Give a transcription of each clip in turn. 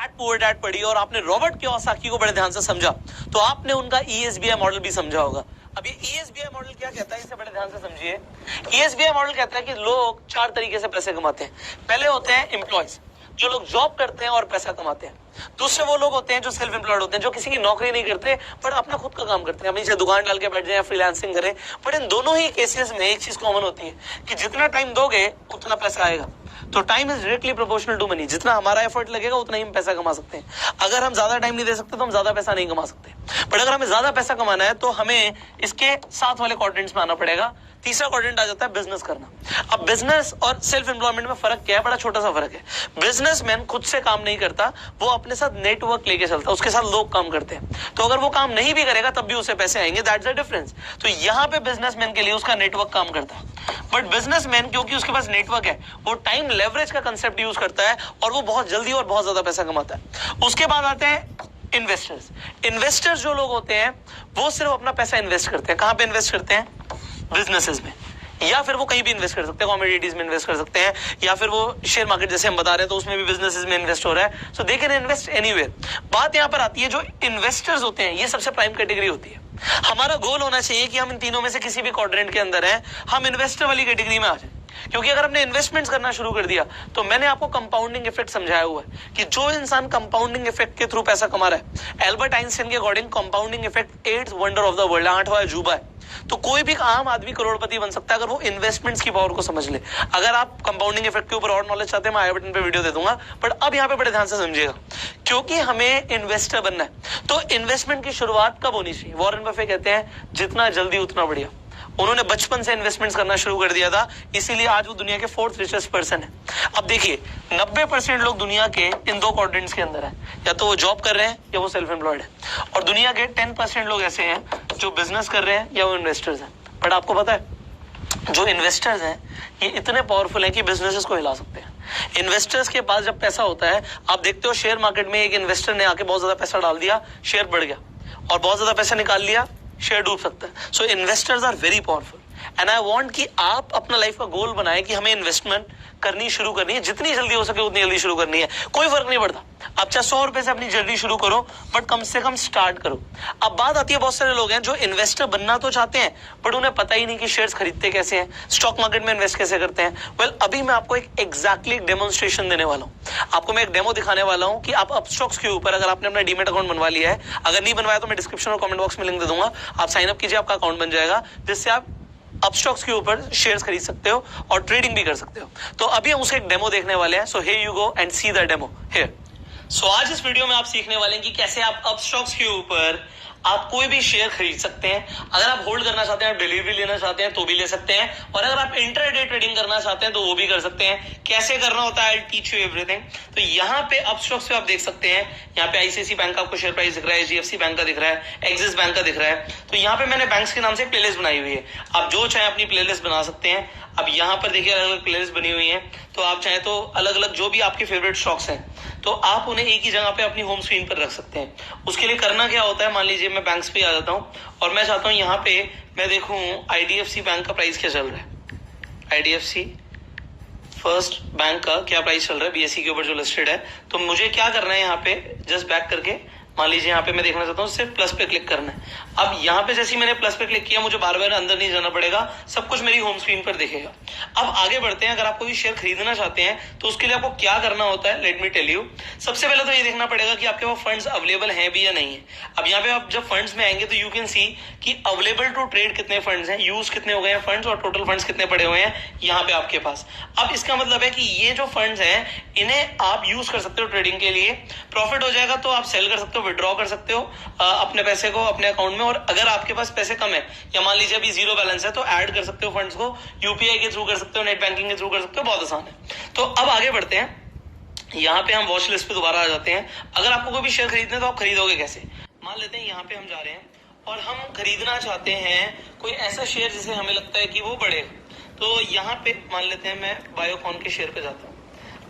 Dad poor dad पढ़ी और आपने रॉबर्ट कियोसाकी को बड़े ध्यान से समझा तो आपने उनका ईएसबीआई मॉडल भी समझा होगा। अब ये ईएसबीआई मॉडल क्या कहता है, इसे बड़े ध्यान से समझिए। ईएसबीआई मॉडल कहता है कि लोग 4 तरीके से पैसे कमाते हैं। पहले होते हैं एम्प्लॉयज, जो लोग जॉब करते हैं और पैसा कमाते हैं। दूसरे वो लोग होते हैं जो सेल्फ एम्प्लॉयड होते हैं, जो किसी की नौकरी नहीं करते पर अपना खुद का काम करते हैं, अपनी दुकान डाल के बैठ जाए या फ्रीलांसिंग करें। बट इन दोनों ही केसेस में एक चीज कॉमन होती है कि जितना टाइम दोगे उतना पैसा आएगा। तो time is directly proportional to money. जितना हमारा एफर्ट लगेगा उतना ही हम पैसा कमा सकते हैं। अगर हम ज्यादा टाइम नहीं दे सकते तो हम ज्यादा पैसा नहीं कमा सकते। बट अगर हमें ज्यादा पैसा कमाना है तो हमें इसके साथ वाले क्वाड्रेंट्स में आना पड़ेगा। तीसरा क्वाड्रेंट आ जाता है बिजनेस करना। अब बिजनेस और सेल्फ एम्प्लॉयमेंट में फर्क क्या है? बड़ा छोटा सा फर्क है। बिजनेसमैन खुद से काम नहीं करता, वो अपने साथ नेटवर्क लेके चलता है, उसके साथ लोग काम करते हैं। तो अगर वो काम नहीं भी करेगा तब भी उसे पैसे आएंगे। That's the difference. तो यहाँ पे बिजनेसमैन के लिए उसका नेटवर्क काम करता है। बट बिजनेसमैन क्योंकि उसके पास नेटवर्क है, वो टाइम लेवरेज का कंसेप्ट यूज करता है और वो बहुत जल्दी और बहुत ज्यादा पैसा कमाता है। उसके बाद आते हैं इन्वेस्टर्स। इन्वेस्टर्स जो लोग होते हैं वो सिर्फ अपना पैसा इन्वेस्ट करते हैं। कहां पे इन्वेस्ट करते हैं? बिजनेसेस में, या फिर वो कहीं भी इन्वेस्ट कर सकते हैं, कमोडिटीज में इन्वेस्ट कर सकते हैं, या फिर वो शेयर मार्केट जैसे हम बता रहे हैं तो उसमें भी बिजनेसेस में इन्वेस्ट हो रहा है। सो दे कैन इन्वेस्ट एनीवेयर। बात यहां पर आती है जो इन्वेस्टर्स होते हैं ये सबसे प्राइम कैटेगरी होती है। हमारा गोल होना चाहिए कि हम इन तीनों में से किसी भी क्वाड्रेंट के अंदर हैं, हम इन्वेस्टर वाली कैटेगरी में आ जाए। क्योंकि अगर हमने इन्वेस्टमेंट्स करना शुरू कर दिया तो मैंने आपको कंपाउंडिंग इफेक्ट समझाया हुआ है कि जो इंसान कंपाउंडिंग इफेक्ट के थ्रू पैसा कमा रहा है, एल्बर्ट आइंस्टाइन के according compounding effect 8th wonder of the world, 8वां अजूबा है। तो कोई भी आम आदमी करोड़पति बन सकता है अगर वो इन्वेस्टमेंट्स की पावर को समझ ले। अगर आप कंपाउंडिंग इफेक्ट के ऊपर और नॉलेज चाहते हैं मैं आई बटन पे वीडियो दे दूंगा। बट अब यहाँ पे बड़े ध्यान से समझिएगा, क्योंकि हमें इन्वेस्टर बनना है तो इन्वेस्टमेंट की शुरुआत कब होनी चाहिए? वॉरेन बफे कहते हैं जितना जल्दी उतना बढ़िया। उन्होंने बचपन से इन्वेस्टमेंट्स करना शुरू कर दिया था, इसीलिए आज वो दुनिया के 4th रिचेस्ट पर्सन है। अब देखिए 90% लोग दुनिया के इन दो क्वाड्रेंट्स के अंदर है, या तो वो जॉब कर रहे हैं या वो सेल्फ एम्प्लॉयड है। और दुनिया के 10% लोग ऐसे हैं जो बिजनेस कर रहे हैं या वो इन्वेस्टर्स हैं। बट आपको पता है जो इन्वेस्टर्स हैं ये इतने पावरफुल हैं कि बिजनेसेस को हिला सकते हैं। इन्वेस्टर्स के पास जब पैसा होता है, आप देखते हो शेयर मार्केट में एक इन्वेस्टर ने आके बहुत ज्यादा पैसा डाल दिया, शेयर बढ़ गया, और बहुत ज्यादा पैसा निकाल लिया, शेयर डूब सकता है। So investors are very powerful and I want कि आप अपना लाइफ का गोल बनाएं कि हमें इन्वेस्टमेंट करनी शुरू करनी है, जितनी जल्दी हो सके उतनी जल्दी शुरू करनी है। कोई फर्क नहीं पड़ता, आप चाहे 100 रुपए से अपनी जर्नी शुरू करो, बट कम से कम स्टार्ट करो। अब बात आती है बहुत सारे लोग हैं जो इन्वेस्टर बनना तो चाहते हैं बट उन्हें पता ही नहीं कि शेयर्स खरीदते कैसे हैं, स्टॉक मार्केट में इन्वेस्ट कैसे करते हैं। वेल अभी मैं आपको एक एग्जैक्टली डेमोन्स्ट्रेशन देने वाला हूँ। आपको मैं एक डेमो दिखाने वाला हूँ कि आप अपस्टॉक्स के ऊपर अगर आपने अपना डीमेट अकाउंट बनवा लिया है, अगर नहीं बनवाया तो मैं डिस्क्रिप्शन और कमेंट बॉक्स में लिंक दे दूंगा, आप साइन अप कीजिए, आपका अकाउंट बन जाएगा, जिससे आप अपस्टॉक्स के ऊपर शेयर्स खरीद सकते हो और ट्रेडिंग भी कर सकते हो। तो अभी हम उसका एक डेमो देखने वाले हैं। So here you go and see the demo here. So आज इस वीडियो में आप सीखने वाले हैं कि कैसे आप अपस्टॉक्स के ऊपर आप कोई भी शेयर खरीद सकते हैं। अगर आप होल्ड करना चाहते हैं, आप डिलीवरी लेना चाहते हैं तो भी ले सकते हैं, और अगर आप इंट्राडे ट्रेडिंग करना चाहते हैं तो वो भी कर सकते हैं। कैसे करना होता है आई टीच यू एवरीथिंग। तो यहाँ पे अपस्टॉक्स पे आप देख सकते हैं, यहाँ पे आईसीआईसीआई बैंक का आपको शेयर प्राइस दिख रहा है, एचडीएफसी बैंक का दिख रहा है, एक्सिस बैंक का दिख रहा है। तो यहाँ पे मैंने बैंक्स के नाम से एक प्लेलिस्ट बनाई हुई है, आप जो चाहे अपनी प्लेलिस्ट बना सकते हैं। अब यहाँ पर देखिए अलग अलग प्लेलिस्ट बनी हुई है, तो आप चाहे तो अलग अलग जो भी आपके फेवरेट स्टॉक्स हैं तो आप उन्हें एक ही जगह पे अपनी होम स्क्रीन पर रख सकते हैं। उसके लिए करना क्या होता है, मान लीजिए मैं बैंक्स पे आ जाता हूँ और मैं चाहता हूँ यहाँ पे मैं देखूं आईडीएफसी बैंक का प्राइस क्या चल रहा है, आईडीएफसी फर्स्ट बैंक का क्या प्राइस चल रहा है बीएसई के ऊपर जो लिस्टेड है। तो मुझे क्या करना है, यहाँ पे जस्ट बैक करके मान लीजिए यहाँ पे मैं देखना चाहता हूँ, सिर्फ प्लस पे क्लिक करना है। अब यहाँ पे जैसे ही मैंने प्लस पे क्लिक किया मुझे बार बार अंदर नहीं जाना पड़ेगा, सब कुछ मेरी होम स्क्रीन पर दिखेगा। अब आगे बढ़ते हैं, अगर आप कोई शेयर खरीदना चाहते हैं तो उसके लिए आपको क्या करना होता है, लेट मी टेल यू। सबसे पहले तो ये देखना पड़ेगा कि आपके पास फंड्स अवेलेबल हैं भी या नहीं है। अब यहाँ पे आप जब फंड्स में आएंगे तो यू कैन सी कि अवेलेबल टू ट्रेड कितने फंड्स हैं, यूज कितने हो गए हैं फंड्स, और टोटल फंड्स कितने पड़े हुए हैं यहाँ पे आपके पास। अब इसका मतलब है कि ये जो फंड्स हैं इन्हें आप यूज कर सकते हो ट्रेडिंग के लिए। प्रॉफिट हो जाएगा तो आप सेल कर सकते हो, विड्रॉ कर सकते हो अपने पैसे को अपने अकाउंट में, और अगर आपके पास पैसे कम है या मान लीजिए अभी जीरो बैलेंस है तो ऐड कर सकते हो फंड्स को, यूपीआई के थ्रू कर सकते हो, नेट बैंकिंग के थ्रू कर सकते हो, बहुत आसान है। तो अब आगे बढ़ते हैं, यहाँ पे हम वॉच लिस्ट पे दोबारा आ जाते हैं। अगर आपको कोई भी शेयर खरीदना है तो आप खरीदोगे कैसे? मान लेते हैं यहाँ पे हम जा रहे हैं और हम खरीदना चाहते हैं कोई ऐसा शेयर जिसे हमें लगता है कि वो बढ़ेगा। तो यहाँ पे मान लेते हैं मैं बायोकॉन के शेयर पे जाता हूँ।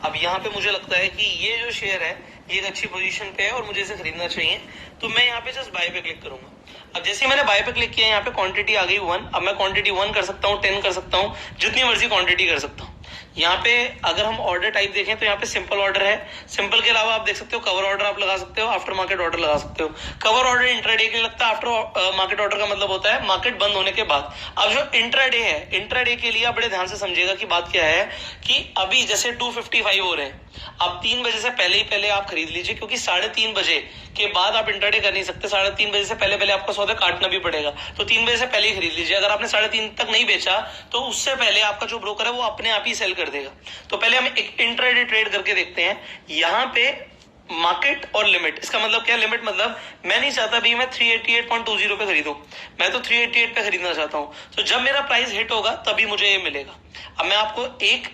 अब यहाँ पे मुझे लगता है कि ये जो शेयर है ये एक अच्छी पोजीशन पे है और मुझे इसे खरीदना चाहिए, तो मैं यहाँ पे जस्ट बाय पे क्लिक करूंगा। अब जैसे मैंने बाय पे क्लिक किया, यहाँ पे क्वांटिटी आ गई 1। अब मैं क्वांटिटी 1 कर सकता हूँ, 10 कर सकता हूँ, जितनी मर्जी क्वांटिटी कर सकता हूँ। यहाँ पे अगर हम ऑर्डर टाइप देखें तो यहाँ पे सिंपल ऑर्डर है। सिंपल के अलावा आप देख सकते हो कवर ऑर्डर आप लगा सकते हो, आफ्टर मार्केट ऑर्डर लगा सकते हो। कवर ऑर्डर इंट्राडे के लिए लगता है, आफ्टर मार्केट ऑर्डर का मतलब होता है मार्केट बंद होने के बाद। अब जो इंट्राडे है, इंट्राडे के लिए आप बड़े ध्यान से समझिएगा कि बात क्या है कि अभी जैसे 255 हो रहे हैं, अब 3 बजे से पहले आप खरीद लीजिए, क्योंकि 3:30 बजे के बाद आप इंट्राडे कर नहीं सकते। 3:30 बजे से पहले आपका सौदा काटना भी पड़ेगा, तो 3 बजे से पहले ही खरीद लीजिए। अगर आपने 3:30 तक नहीं बेचा तो उससे पहले आपका जो ब्रोकर है वो अपने आप ही सेल कर देगा। तो पहले हम एक इंट्राडे ट्रेड करके देखते हैं। यहाँ पे मार्केट और लिमिट, इसका मतलब क्या? लिमिट मतलब मैं नहीं चाहता भी मैं 388.20 पे खरीदूं, मैं तो 388 पे खरीदना चाहता हूं। तो जब मेरा प्राइस हिट होगा तभी मुझे ये मिलेगा। अब मैं आपको एक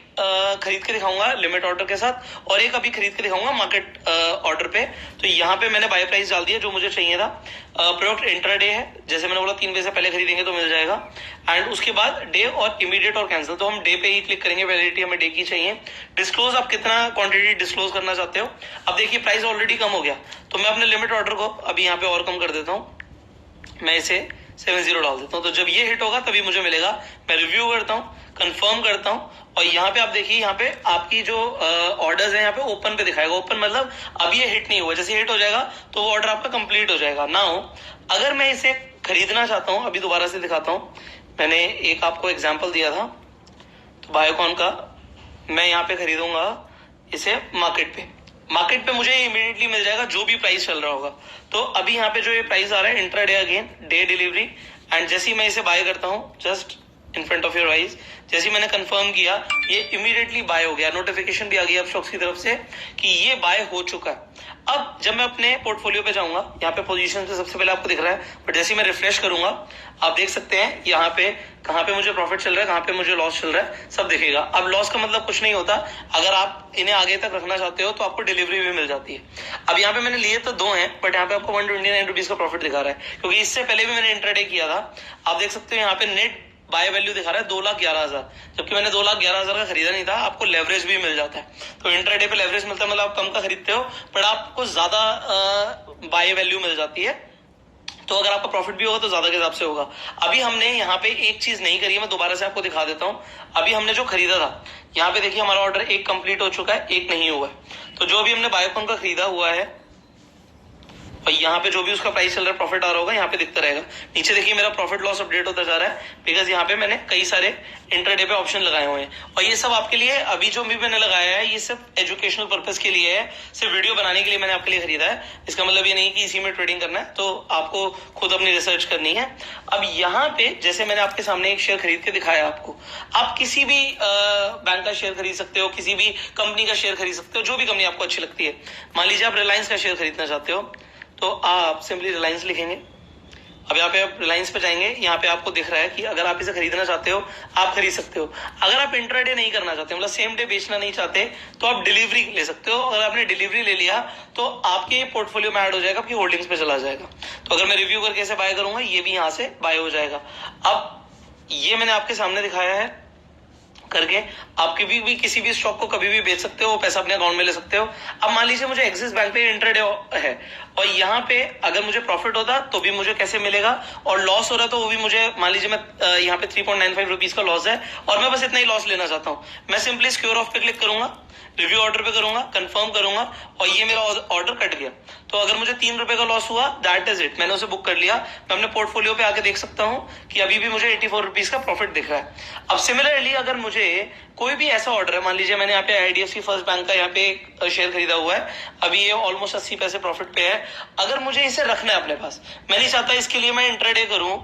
खरीद के दिखाऊंगा लिमिट ऑर्डर के साथ, और एक अभी खरीद के दिखाऊंगा मार्केट ऑर्डर पे। तो यहाँ पे मैंने बाय प्राइस डाल दिया जो मुझे चाहिए था। प्रोडक्ट इंट्राडे है, जैसे मैंने बोला 3 बजे से पहले खरीदेंगे तो मिल जाएगा। एंड उसके बाद डे और इमीडिएट और कैंसिल, तो हम डे पे ही क्लिक करेंगे, वैलिडिटी हमें डे की चाहिए। डिस्क्लोज, आप कितना क्वांटिटी डिस्क्लोज करना चाहते हो। अब देखिए प्राइस ऑलरेडी कम हो गया, तो मैं अपने लिमिट ऑर्डर को अभी यहाँ पे और कम कर देता हूँ, मैं इसे 70 डाल देता हूँ। तो जब ये हिट होगा तभी मुझे मिलेगा। मैं रिव्यू करता हूँ, कंफर्म करता हूँ, और यहाँ पे आप देखिए, यहाँ पे आपकी जो ऑर्डर्स है यहाँ पे ओपन पे दिखाएगा। ओपन मतलब अब ये हिट नहीं हुआ, जैसे हिट हो जाएगा तो वो ऑर्डर आपका कंप्लीट हो जाएगा। नाउ अगर मैं इसे खरीदना चाहता हूँ, अभी दोबारा से दिखाता हूँ, मैंने एक आपको एग्जाम्पल दिया था, तो बायोकॉन का मैं यहाँ पे खरीदूंगा इसे मार्केट पे मुझे इमीडिएटली मिल जाएगा जो भी प्राइस चल रहा होगा। तो अभी यहाँ पे जो ये प्राइस आ रहा है intraday again day delivery, and जैसे ही मैं इसे बाय करता हूँ just in front of your eyes, जैसे मैंने कंफर्म किया ये इमीडिएटली बाय हो गया। नोटिफिकेशन भी आ गई अपस्टॉक्स की तरफ से कि ये बाय हो चुका है। अब जब मैं अपने पोर्टफोलियो पे जाऊंगा, यहाँ पे पोजीशन पे सबसे पहले आपको दिख रहा है, बट जैसे मैं रिफ्रेश करूंगा आप देख सकते हैं यहाँ पे कहाँ पे मुझे प्रॉफिट चल रहा है, कहाँ पे मुझे लॉस चल रहा है, सब दिखेगा। अब लॉस का मतलब कुछ नहीं होता, अगर आप इन्हें आगे तक रखना चाहते हो तो आपको डिलीवरी भी मिल जाती है। अब यहाँ पे मैंने लिए तो 2 हैं, बट यहाँ पे आपको 129 रुपीज का प्रॉफिट दिखा रहा है, क्योंकि इससे पहले भी मैंने इंट्राडे किया था। आप देख सकते हो यहाँ पे नेट बाय वैल्यू दिखा रहा है 2,11,000, जबकि मैंने 2,11,000 का खरीदा नहीं था। आपको लेवरेज भी मिल जाता है, तो इंट्राडे पे लेवरेज मिलता है, मतलब आप कम का खरीदते हो पर आपको ज्यादा बाय वैल्यू मिल जाती है। तो अगर आपका प्रॉफिट भी होगा तो ज्यादा के हिसाब से होगा। अभी हमने यहाँ पे एक चीज नहीं करी है, मैं दोबारा से आपको दिखा देता हूँ। अभी हमने जो खरीदा था, यहाँ पे देखिए हमारा ऑर्डर एक कंप्लीट हो चुका है, एक नहीं हुआ है। तो जो भी हमने बायोकॉन का खरीदा हुआ है, और यहाँ पे जो भी उसका प्राइस चल रहा है, प्रॉफिट आ रहा होगा, यहाँ पे दिखता रहेगा। नीचे देखिए मेरा प्रॉफिट लॉस अपडेट होता जा रहा है, बिकॉज यहाँ पे मैंने कई सारे इंट्राडे पे ऑप्शन लगाए हुए हैं। और ये सब आपके लिए, अभी जो भी मैंने लगाया है ये सिर्फ एजुकेशनल पर्पज के लिए है, सिर्फ वीडियो बनाने के लिए मैंने आपके लिए खरीदा है। इसका मतलब ये नहीं कि इसी में ट्रेडिंग करना है, तो आपको खुद अपनी रिसर्च करनी है। अब यहाँ पे जैसे मैंने आपके सामने एक शेयर खरीद के दिखाया आपको, आप किसी भी बैंक का शेयर खरीद सकते हो, किसी भी कंपनी का शेयर खरीद सकते हो, जो भी कंपनी आपको अच्छी लगती है। मान लीजिए आप रिलायंस का शेयर खरीदना चाहते हो, तो आप सिंपली रिलायंस लिखेंगे। अब यहाँ पे आप रिलायंस पे जाएंगे, यहाँ पे आपको दिख रहा है कि अगर आप इसे खरीदना चाहते हो आप खरीद सकते हो। अगर आप इंट्राडे नहीं करना चाहते, मतलब सेम डे बेचना नहीं चाहते, तो आप डिलीवरी ले सकते हो। अगर आपने डिलीवरी ले लिया तो आपके पोर्टफोलियो में ऐड हो जाएगा, आपकी होल्डिंग्स पे चला जाएगा। तो अगर मैं रिव्यू करके इसे बाय करूंगा, ये भी यहाँ से बाय हो जाएगा। अब ये मैंने आपके सामने दिखाया है करके, आप कभी भी किसी भी स्टॉक को कभी भी बेच सकते हो, पैसा अपने अकाउंट में ले सकते हो। अब मान लीजिए मुझे एक्सिस बैंक पे इंट्राडे है, और यहाँ पे अगर मुझे प्रॉफिट होता तो भी मुझे कैसे मिलेगा, और लॉस हो रहा तो वो भी मुझे, मान लीजिए मैं यहाँ पे 3.95 रुपीज का लॉस है और मैं बस इतना ही लॉस लेना चाहता हूँ, मैं सिंपली सिक्योर ऑफ पे क्लिक करूंगा, रिव्यू ऑर्डर पे करूंगा, कंफर्म करूंगा, और ये मेरा ऑर्डर कट गया। तो अगर मुझे 3 रुपए का लॉस हुआ, दैट इज इट, मैंने उसे बुक कर लिया। मैं अपने पोर्टफोलियो पे आके देख सकता हूं कि अभी भी मुझे 84 रुपीज का प्रॉफिट दिख रहा है। अब सिमिलरली अगर मुझे कोई भी ऐसा ऑर्डर है, मान लीजिए मैंने यहाँ पे IDFC फर्स्ट बैंक का यहाँ पे शेयर खरीदा हुआ है, अभी ये ऑलमोस्ट 80 पैसे प्रॉफिट पे है। अगर मुझे इसे रखना है अपने पास, मैं नहीं चाहता इसके लिए मैं इंट्राडे करूं,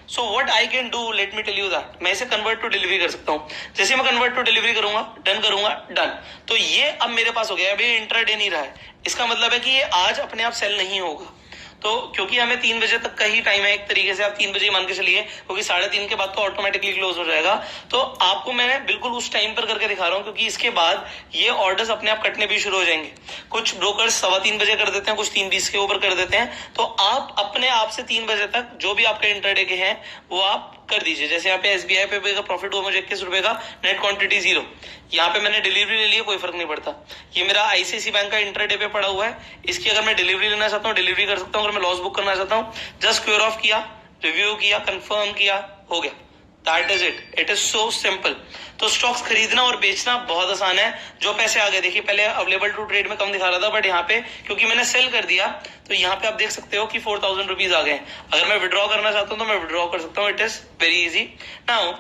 so what I can do, let me tell you that, मैं इसे कन्वर्ट टू डिलीवरी कर सकता हूँ। जैसे मैं कन्वर्ट टू डिलीवरी करूंगा, डन करूंगा, डन, तो ये अब मेरे पास हो गया। अभी इंट्राडे नहीं रहा है, इसका मतलब है कि ये आज अपने आप सेल नहीं होगा। तो क्योंकि हमें 3 बजे तक का ही टाइम है, एक तरीके से आप 3 बजे मान के चलिए, क्योंकि 3:30 के बाद तो ऑटोमेटिकली क्लोज हो जाएगा। तो आपको मैं बिल्कुल उस टाइम पर करके दिखा रहा हूँ, क्योंकि इसके बाद ये ऑर्डर्स अपने आप कटने भी शुरू हो जाएंगे। कुछ ब्रोकर्स 3:15 बजे कर देते हैं, कुछ 3:20 के ऊपर कर देते हैं। तो आप अपने आप से 3 बजे तक जो भी आपके इंट्राडे के हैं वो आप कर दीजिए। जैसे यहाँ पे SBI पे का प्रॉफिट हुआ मुझे 21 रुपए का, नेट क्वांटिटी 0, यहाँ पे मैंने डिलीवरी ले लिया, कोई फर्क नहीं पड़ता। ये मेरा ICICI बैंक का इंट्राडे पे पड़ा हुआ है, इसकी अगर मैं डिलीवरी लेना चाहता हूँ डिलीवरी कर सकता हूँ। अगर मैं लॉस बुक करना चाहता हूँ, जस्ट क्योर ऑफ किया, रिव्यू किया, कंफर्म किया, हो गया, that is it is so simple. तो स्टॉक्स खरीदना और बेचना बहुत आसान है। जो पैसे आ गए, देखिए पहले अवेलेबल टू ट्रेड में कम दिखा रहा था, बट यहाँ पे क्योंकि मैंने सेल कर दिया तो यहाँ पे आप देख सकते हो कि 4000 रुपीज आ गए। अगर मैं विड्रॉ करना चाहता हूँ तो मैं विड्रॉ कर सकता हूँ। It is very easy. Now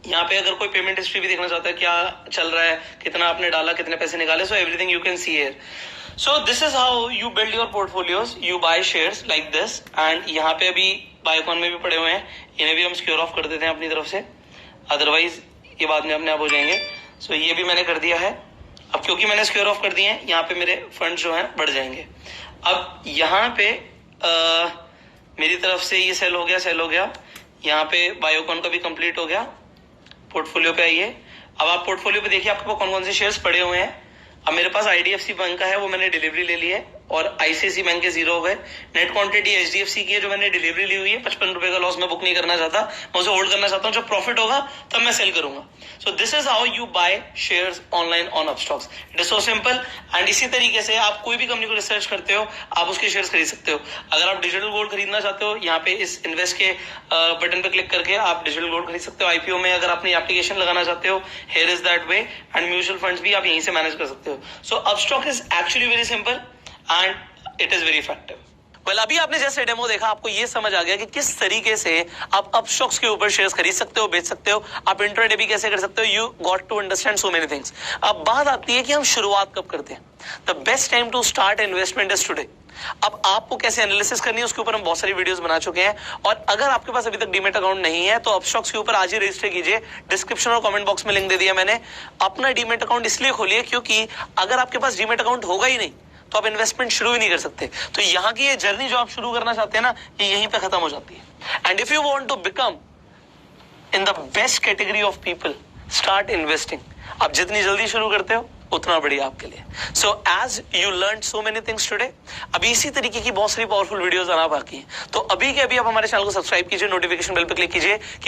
यहाँ पे अगर कोई पेमेंट हिस्ट्री भी देखना चाहता है, क्या चल रहा है, कितना आपने डाला, कितने पैसे निकाले, so everything you can see here. So this is how you build your portfolios. You by shares like this. And यहाँ पे अभी बायोकॉन में भी पड़े हुए हैं, इन्हें भी हम सिक्योर ऑफ कर देते हैं अपनी तरफ से, अदरवाइज ये बाद में अपने आप हो जाएंगे। सो ये भी मैंने कर दिया है। अब क्योंकि मैंने सिक्योर ऑफ कर दिए हैं, यहाँ पे मेरे फंड जो हैं बढ़ जाएंगे। अब यहाँ पे मेरी तरफ से ये सेल हो गया। यहाँ पे बायोकॉन का भी कंप्लीट हो गया। पोर्टफोलियो पे आइए। अब आप पोर्टफोलियो पे देखिए आपके पास कौन कौन से शेयर्स पड़े हुए हैं। अब मेरे पास आईडीएफसी बैंक का है, वो मैंने डिलीवरी ले ली है, और आईसीआईसी बैंक के 0 हो गए। नेट क्वांटिटी एचडीएफसी की है, जो मैंने डिलीवरी ली हुई है। 55 रुपए का लॉस मैं बुक नहीं करना चाहता, मैं उसे होल्ड करना चाहता हूँ। जब प्रॉफिट होगा तब मैं सेल करूंगा। So this is how you by shares online on Upstox. It is so simple. And इसी तरीके से आप कोई भी कंपनी को रिसर्च करते हो, आप उसके शेयर्स खरीद सकते हो। अगर आप डिजिटल गोल्ड खरीदना चाहते हो, यहाँ पे इस इन्वेस्ट के बटन पे क्लिक करके आप डिजिटल गोल्ड खरीद सकते हो। आईपीओ में अगर अपनी एप्लीकेशन लगाना चाहते हो, here is that way. And mutual funds भी आप यहीं से मैनेज कर सकते हो। So Upstox is actually very simple and it is very effective. Well, अभी आपने जैसे डेमो देखा, आपको ये समझ आ गया कि किस तरीके से आप अपस्टॉक्स के ऊपर शेयर्स खरीद सकते हो, बेच सकते हो, आप इंट्राडे भी कैसे कर सकते हो। You got to understand so many things. अब बात आती है कि हम शुरुआत कब करते हैं। The best time to start investment is today. अब आपको कैसे एनालिसिस करनी है उसके ऊपर हम बहुत सारी वीडियोस बना चुके हैं। और अगर आपके पास अभी तक डीमैट अकाउंट नहीं है तो अपस्टॉक्स के ऊपर आज ही रजिस्टर कीजिए। डिस्क्रिप्शन और कमेंट बॉक्स में लिंक दे दिया मैंने। अपना डीमैट अकाउंट इसलिए खोलिए क्योंकि अगर आपके पास डीमैट अकाउंट होगा ही नहीं तो आप इन्वेस्टमेंट शुरू ही नहीं कर सकते। तो यहाँ की ये जर्नी जो आप शुरू करना चाहते हैं ना, ये यहीं पे खत्म हो जाती है। And if you want to become in the best category of people, start investing. आप जितनी जल्दी शुरू करते हो उतना बढ़िया आपके लिए। So as you learn so many things today, अभी इसी तरीके की बहुत सारी पावरफुल वीडियोस आना बाकी है। तो अभी के अभी आप हमारे चैनल को सब्सक्राइब कीजिए, नोटिफिकेशन बेल पे क्लिक कीजिए।